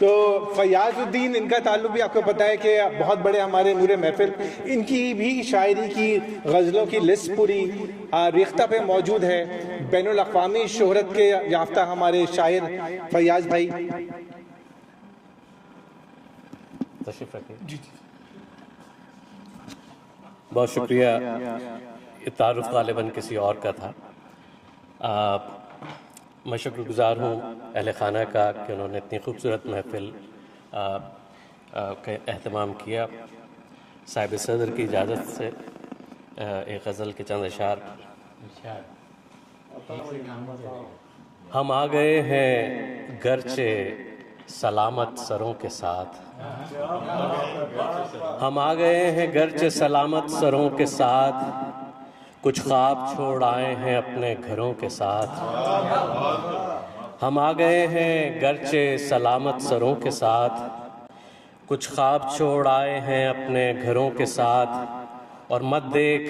تو فیاض الدین، ان کا تعلق بھی آپ کو پتہ ہے کہ بہت بڑے ہمارے نور محفل، ان کی بھی شاعری کی غزلوں کی لسٹ پوری ریختہ پہ موجود ہے. بین الاقوامی شہرت کے یافتہ ہمارے شاعر فیاض بھائی. تشریف رکھیے. بہت شکریہ. یہ تعارف غالباً کسی اور کا تھا. میں شکر گزار ہوں اہل خانہ کا کہ انہوں نے اتنی خوبصورت محفل کا اہتمام کیا. صاحب صدر کی اجازت سے ایک غزل کے چند اشعار. ہم آ گئے ہیں گرچہ سلامت سروں کے ساتھ، ہم آ گئے ہیں گرچہ سلامت سروں کے ساتھ، کچھ خواب چھوڑ آئے ہیں اپنے گھروں کے ساتھ. ہم آ گئے ہیں گرچہ سلامت سروں کے ساتھ، کچھ خواب چھوڑ آئے ہیں اپنے گھروں کے ساتھ. اور مت دیکھ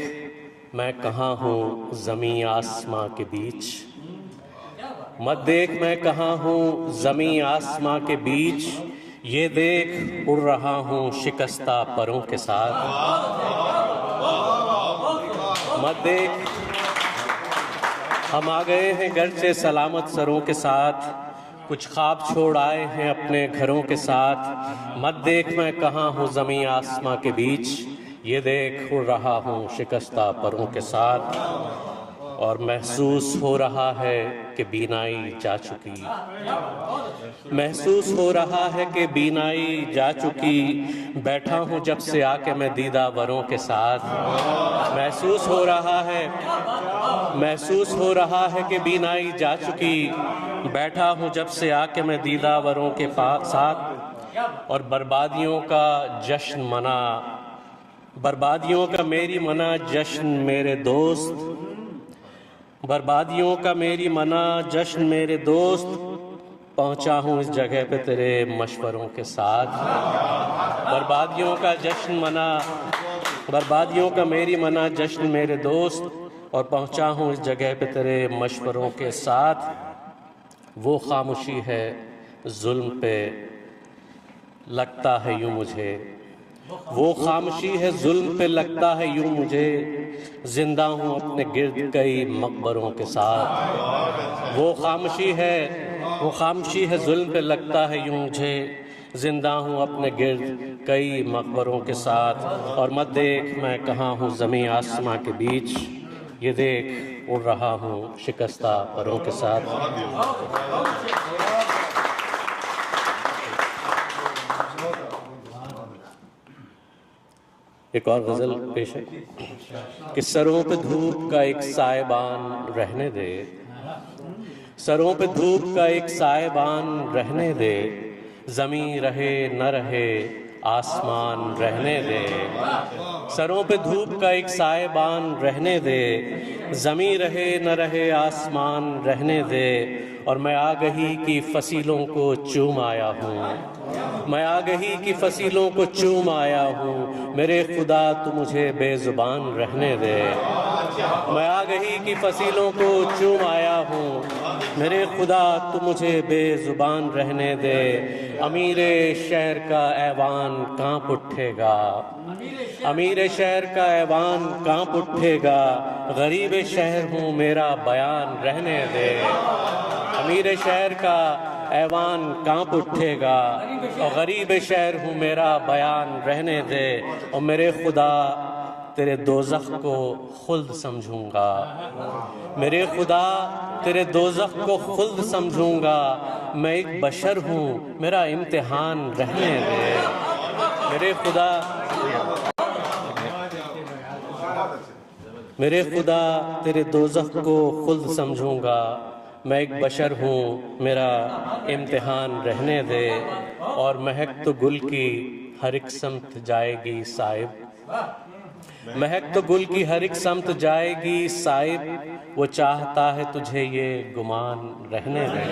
میں کہاں ہوں زمیں آسماں کے بیچ، مت دیکھ میں کہاں ہوں زمیں آسماں کے بیچ، یہ دیکھ اڑ رہا ہوں شکستہ پروں کے ساتھ. مت دیکھ ہم آ گئے ہیں گرچہ سلامت سروں کے ساتھ، کچھ خواب چھوڑ آئے ہیں اپنے گھروں کے ساتھ. مت دیکھ میں کہاں ہوں زمیں آسماں کے بیچ، یہ دیکھ اڑ رہا ہوں شکستہ پروں کے ساتھ. اور محسوس ہو رہا ہے کہ بینائی جا چکی، محسوس ہو رہا ہے کہ بینائی جا چکی، بیٹھا ہوں جب سے آ کے میں دیدہ وروں کے ساتھ. محسوس ہو رہا ہے کہ بینائی جا چکی، بیٹھا ہوں جب سے آ کے میں دیدہ وروں کے ساتھ. اور بربادیوں کا جشن منا، بربادیوں کا میری منا جشن میرے دوست، بربادیوں کا میری منا جشن میرے دوست، پہنچا ہوں اس جگہ پہ تیرے مشوروں کے ساتھ. بربادیوں کا جشن منا، بربادیوں کا میری منا جشن میرے دوست، اور پہنچا ہوں اس جگہ پہ تیرے مشوروں کے ساتھ. وہ خاموشی ہے ظلم پہ لگتا ہے یوں مجھے، وہ خاموشی ہے ظلم پہ لگتا ہے یوں مجھے، زندہ ہوں اپنے گرد کئی مقبروں کے ساتھ. وہ خاموشی ہے ظلم پہ لگتا ہے یوں مجھے، زندہ ہوں اپنے گرد کئی مقبروں کے ساتھ. اور مت دیکھ میں کہاں ہوں زمیں آسماں کے بیچ، یہ دیکھ اڑ رہا ہوں شکستہ پروں کے ساتھ. ایک اور غزل پیش ہے کہ سروں پہ دھوپ کا ایک سائبان رہنے دے، سروں پہ دھوپ کا ایک سائبان رہنے دے، زمیں رہے نہ رہے آسمان رہنے دے. سروں پہ دھوپ کا ایک سائبان رہنے دے، زمیں رہے نہ رہے آسمان رہنے دے. اور میں آگہی کی فصیلوں کو چوم آیا ہوں، میں آگہی کی فصیلوں کو چوم آیا ہوں، میرے خدا تو مجھے بے زبان رہنے دے. میں آگہی کی فصیلوں کو چوم آیا ہوں، میرے خدا تو مجھے بے زبان رہنے دے. امیر شہر کا ایوان کانپ اٹھے گا، امیر شہر کا ایوان کانپ اٹھے گا، غریب شہر ہوں میرا بیان رہنے دے. امیر شہر کا ایوان کانپ اٹھے گا، اور غریب شہر ہوں میرا بیان رہنے دے. اور میرے خدا تیرے دوزخ کو خلد سمجھوں گا، میرے خدا تیرے دوزخ کو خلد سمجھوں گا. میں ایک بشر ہوں میرا امتحان رہنے دے. میرے خدا تیرے دوزخ کو خلد سمجھوں گا، میں ایک بشر ہوں میرا امتحان رہنے دے. اور مہک تو گل کی ہر ایک سمت جائے گی صاحب، مہک تو گل کی ہر ایک سمت جائے گی صاحب، وہ چاہتا ہے تجھے یہ گمان رہنے دے.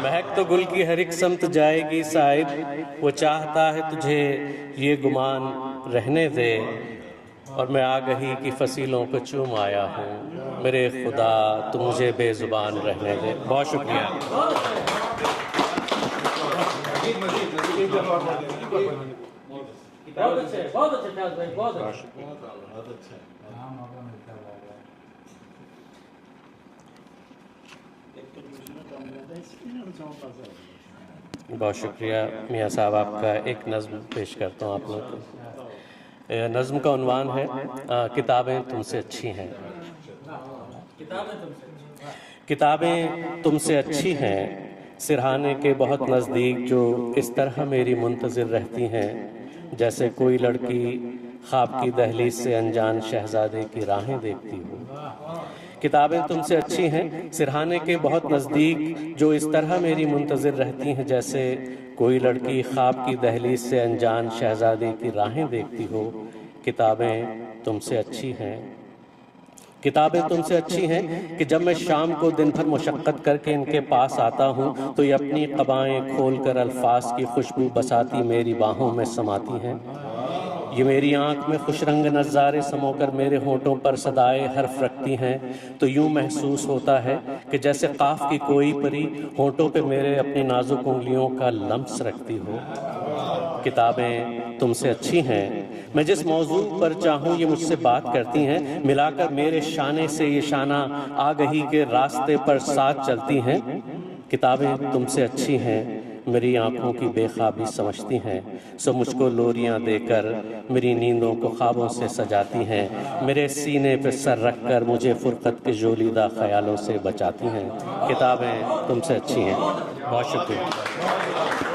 مہک تو گل کی ہر ایک سمت جائے گی صاحب، وہ چاہتا ہے تجھے یہ گمان رہنے دے. اور میں آگہی کی فصیلوں کو چوم آیا ہوں، میرے خدا تو مجھے بے زبان رہنے دے. بہت شکریہ. بہت اچھے فیاض بھائی، بہت اچھے. بہت شکریہ میاں صاحب. آپ کا ایک نظم پیش کرتا ہوں آپ لوگ کو. نظم کا عنوان ہے کتابیں تم سے اچھی ہیں. کتابیں تم سے اچھی ہیں، سرہانے کے بہت نزدیک جو اس طرح میری منتظر رہتی ہیں، جیسے کوئی لڑکی خواب کی دہلیز سے انجان شہزادے کی راہیں دیکھتی ہو. کتابیں تم سے اچھی ہیں، سرہانے کے بہت نزدیک جو اس طرح میری منتظر رہتی ہیں، جیسے کوئی لڑکی خواب کی دہلیز سے انجان شہزادے کی راہیں دیکھتی ہو. کتابیں تم سے اچھی ہیں. کتابیں تم سے اچھی ہیں کہ جب میں شام کو دن بھر مشقت کر کے ان کے پاس آتا ہوں تو یہ اپنی قبائیں کھول کر الفاظ کی خوشبو بساتی میری باہوں میں سماتی ہیں. یہ میری آنکھ میں خوش رنگ نظارے سمو کر میرے ہونٹوں پر صدائے حرف رکھتی ہیں، تو یوں محسوس ہوتا ہے کہ جیسے قاف کی کوئی پری ہونٹوں پہ میرے اپنی نازک انگلیوں کا لمس رکھتی ہو. کتابیں تم سے اچھی ہیں. میں جس موضوع پر چاہوں یہ مجھ سے بات کرتی ہیں، ملا کر میرے شانے سے یہ شانہ آگہی کے راستے پر ساتھ چلتی ہیں. کتابیں تم سے اچھی ہیں، میری آنکھوں کی بے خوابی سمجھتی ہیں، سو مجھ کو لوریاں دے کر میری نیندوں کو خوابوں سے سجاتی ہیں. میرے سینے پہ سر رکھ کر مجھے فرقت کے ژولیدہ خیالوں سے بچاتی ہیں. کتابیں تم سے اچھی ہیں. بہت شکریہ.